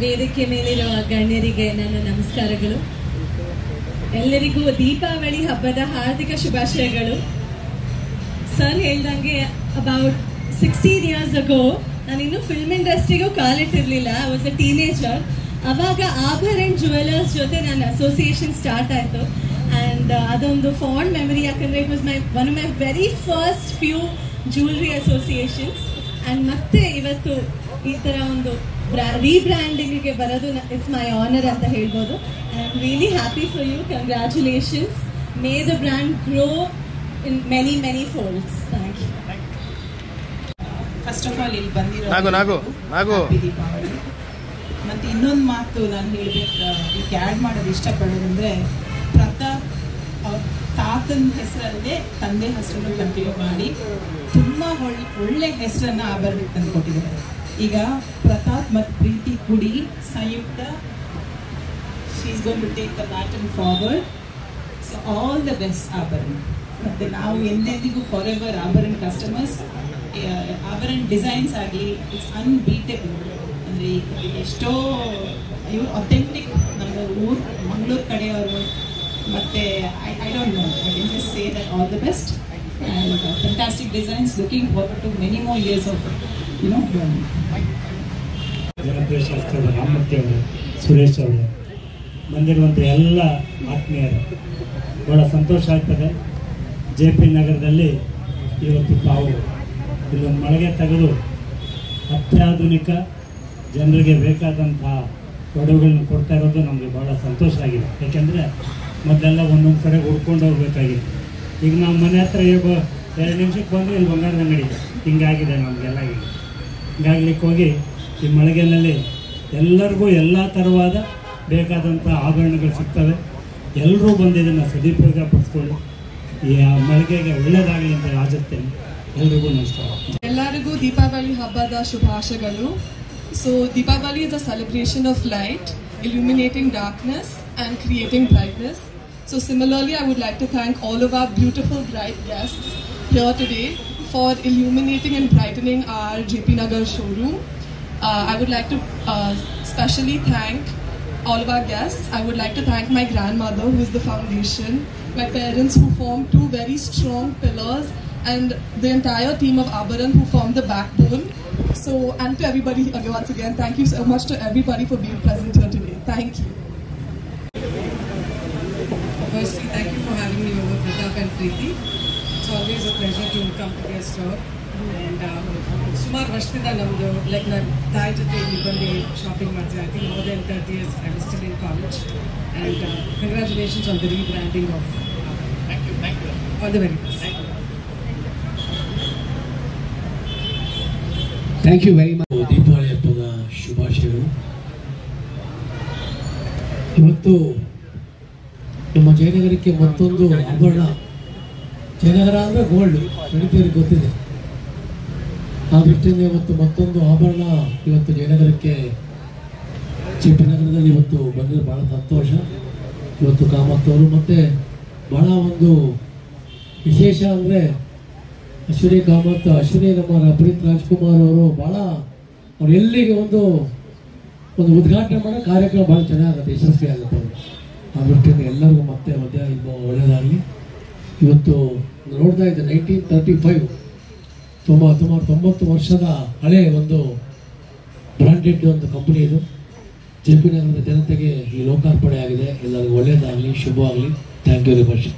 ವೇದಿಕೆ ಮೇಲಿರುವ ಗಣ್ಯರಿಗೆ ನನ್ನ ನಮಸ್ಕಾರಗಳು. ಎಲ್ಲರಿಗೂ ದೀಪಾವಳಿ ಹಬ್ಬದ ಹಾರ್ದಿಕ ಶುಭಾಶಯಗಳು. ಸರ್ ಹೇಳ್ದಂಗೆ ಅಬೌಟ್ 16 years ago ನಾನಿನ್ನು ಫಿಲ್ಮ್ ಇಂಡಸ್ಟ್ರಿಗೂ ಕಾಲಿಟ್ಟಿರಲಿಲ್ಲ. I was a teenager. ಅವಾಗ ಆಭರಣ್ ಜುವೆಲರ್ಸ್ ಜೊತೆ ನನ್ನ ಅಸೋಸಿಯೇಷನ್ ಸ್ಟಾರ್ಟ್ ಆಯಿತು. ಆ್ಯಂಡ್ ಅದೊಂದು ಫಾಂಡ್ ಮೆಮರಿ, ಯಾಕಂದರೆ it was one of my very first few jewellery associations. And ಮತ್ತೆ ಇವತ್ತು ಈ ಥರ ಒಂದು ರೀಬ್ರ್ಯಾಂಡಿಂಗಿಗೆ ಬರೋದು ಇಟ್ಸ್ ಮೈ ಆನರ್ ಅಂತ ಹೇಳ್ಬೋದು. I am really happy for you. Congratulations. May the brand grow in many many folds. Thank you. First of all ಇಲ್ಲಿ ಬಂದಿರೋ ದೀಪಾವಳಿ. ಮತ್ತು ಇನ್ನೊಂದು ಮಾತು ನಾನು ಹೇಳಬೇಕು, ಇದಕ್ಕೆ ಆ್ಯಡ್ ಮಾಡೋದು ಇಷ್ಟಪಡೋದಂದರೆ, ಪ್ರತಾಪ್ ಅವ್ರ ತಾತನ ಹೆಸರಲ್ಲೇ ತಂದೆ ಹೆಸರನ್ನು ಕಂಟಿನ್ಯೂ ಮಾಡಿ ತುಂಬ ಒಳ್ಳೆ ಹೆಸರನ್ನು ಆಭರಣಕ್ಕೆ ತಂದು ಕೊಟ್ಟಿದ್ದಾರೆ. ಈಗ ಪ್ರತಾಪ್ ಮತ್ತು ಪ್ರೀತಿ ಕುಡಿ Samyukta, she is going to take the baton forward. So all the best Abharana. ಮತ್ತು ನಾವು ಎಂದೆಂದಿಗೂ for ever Abharana customers. Abharana designs ಆಗಲಿ ಇಟ್ಸ್ ಅನ್ಬೀಟೇಬಲ್. ಅಂದರೆ ಎಷ್ಟೋ ಇವ್ರು ಅಥೆಂಟಿಕ್ ನಮ್ಮ ಊರು ಮಂಗಳೂರು ಕಡೆಯವರು. ಮತ್ತು I don't know, I can just say that all the best and fantastic designs. Looking forward to many more years of ಜನಪ್ರಿಯ ಶಾಸಕರು ರಾಮಮೂರ್ತಿ ಅವರು, ಸುರೇಶ್ ಅವರು ಬಂದಿರುವಂಥ ಎಲ್ಲ ಆತ್ಮೀಯರು, ಭಾಳ ಸಂತೋಷ ಆಗ್ತದೆ. JP ನಗರದಲ್ಲಿ ಇವತ್ತು ತಾವು ಇಲ್ಲೊಂದು ಮಳಿಗೆ ತೆಗೆದು ಅತ್ಯಾಧುನಿಕ ಜನರಿಗೆ ಬೇಕಾದಂತಹ ಒಡವೆಗಳನ್ನ ಕೊಡ್ತಾ ಇರೋದು ನಮಗೆ ಭಾಳ ಸಂತೋಷ ಆಗಿದೆ. ಯಾಕೆಂದರೆ ಮೊದಲೆಲ್ಲ ಒಂದೊಂದು ಕಡೆ ಹುಡ್ಕೊಂಡು ಹೋಗ್ಬೇಕಾಗಿತ್ತು. ಈಗ ನಾವು ಮನೆ ಹತ್ರ 2 ನಿಮಿಷಕ್ಕೆ ಬಂದರೆ ಇಲ್ಲಿ ಬಂಗಾರದ ಅಂಗಡಿ ಹಿಂಗಾಗಿದೆ ನಮಗೆಲ್ಲ. ಈಗ ಹಿಂಗಾಗ್ಲಿಕ್ಕೆ ಹೋಗಿ ಈ ಮಳಿಗೆಯಲ್ಲಿ ಎಲ್ಲರಿಗೂ ಎಲ್ಲ ಥರವಾದ ಬೇಕಾದಂಥ ಆಭರಣಗಳು ಸಿಗ್ತವೆ. ಎಲ್ಲರೂ ಬಂದು ಇದನ್ನು ಸದುಪಯೋಗ ಪಡಿಸ್ಕೊಳ್ಳಿ. ಈ ಮಳಿಗೆಗೆ ಒಳ್ಳೆಯದಾಗಲಿ ಅಂತ ಆಚರಿಸ್ತೇನೆ. ಎಲ್ರಿಗೂ ನಮಸ್ಕಾರ. ಎಲ್ಲರಿಗೂ ದೀಪಾವಳಿ ಹಬ್ಬದ ಶುಭಾಶಯಗಳು. So Deepavali is a celebration of light, illuminating darkness and creating brightness. So similarly, I would like to thank all of our beautiful bright guests here today for illuminating and brightening our JP Nagar showroom. I would like to specially thank all of our guests. I would like to thank my grandmother, who is the foundation, my parents, who formed 2 very strong pillars, and the entire team of Abharan, who formed the backbone. So, and to everybody, once again, thank you so much to everybody for being present here today. Thank you. Firstly, thank you for having me over, Pratap and Preeti. It's always a pleasure to come to your store. And Sumar Vashtida Namdu, like my Thai jate Nibandi shopping ಮಾಡ್ತೀವಿ. I think more than 30 years I was still in college. And congratulations on the rebranding of Thank you. All the very best. Thank you very much. Deepavali ಹಬ್ಬದ ಶುಭಾಶಯಗಳು. ಇವತ್ತು ನಮ್ಮ ಜಯನಗರಕ್ಕೆ ಮತ್ತೊಂದು ಆಭರಣ. ಜಯನಗರ ಅಂದರೆ gold, ನಡೀತಿಯವ್ರಿಗೆ ಗೊತ್ತಿದೆ. ಆ ದೃಷ್ಟಿಯಿಂದ ಇವತ್ತು ಮತ್ತೊಂದು ಆಭರಣ ಇವತ್ತು ಜಯನಗರಕ್ಕೆ, JP ನಗರದಲ್ಲಿ ಇವತ್ತು ಬಂದಿರೋ ಭಾಳ ಸಂತೋಷ. ಇವತ್ತು ಕಾಮತ್ ಅವರು ಮತ್ತು ಭಾಳ ಒಂದು ವಿಶೇಷ ಅಂದರೆ ಅಶ್ವಿನಿ ಕಾಮತ್, ಅಶ್ವಿನಿ ನಮ್ಮ ಪುನೀತ್ ರಾಜ್ಕುಮಾರ್ ಅವರು ಭಾಳ ಅವ್ರು ಎಲ್ಲಿಗೆ ಒಂದು ಉದ್ಘಾಟನೆ ಮಾಡೋ ಕಾರ್ಯಕ್ರಮ ಭಾಳ ಚೆನ್ನಾಗುತ್ತೆ, ಯಶಸ್ವಿ ಆಗುತ್ತೆ ಅವರು. ಆ ದೃಷ್ಟಿಯಿಂದ ಎಲ್ಲರಿಗೂ ಮತ್ತೆ ಒಳ್ಳೆಯದಾಗಲಿ. ಇವತ್ತು ನೋಡ್ತಾ ಇದ್ದೆ 1935 ಸುಮಾರು 90 ವರ್ಷದ ಹಳೆ ಒಂದು ಬ್ರಾಂಡೆಡ್ ಒಂದು ಕಂಪನಿ ಇದು. JP ನಗರದ ಜನತೆಗೆ ಈ ಲೋಕಾರ್ಪಣೆ ಆಗಿದೆ. ಎಲ್ಲರಿಗೂ ಒಳ್ಳೆಯದಾಗಲಿ, ಶುಭವಾಗಲಿ. Thank you very much.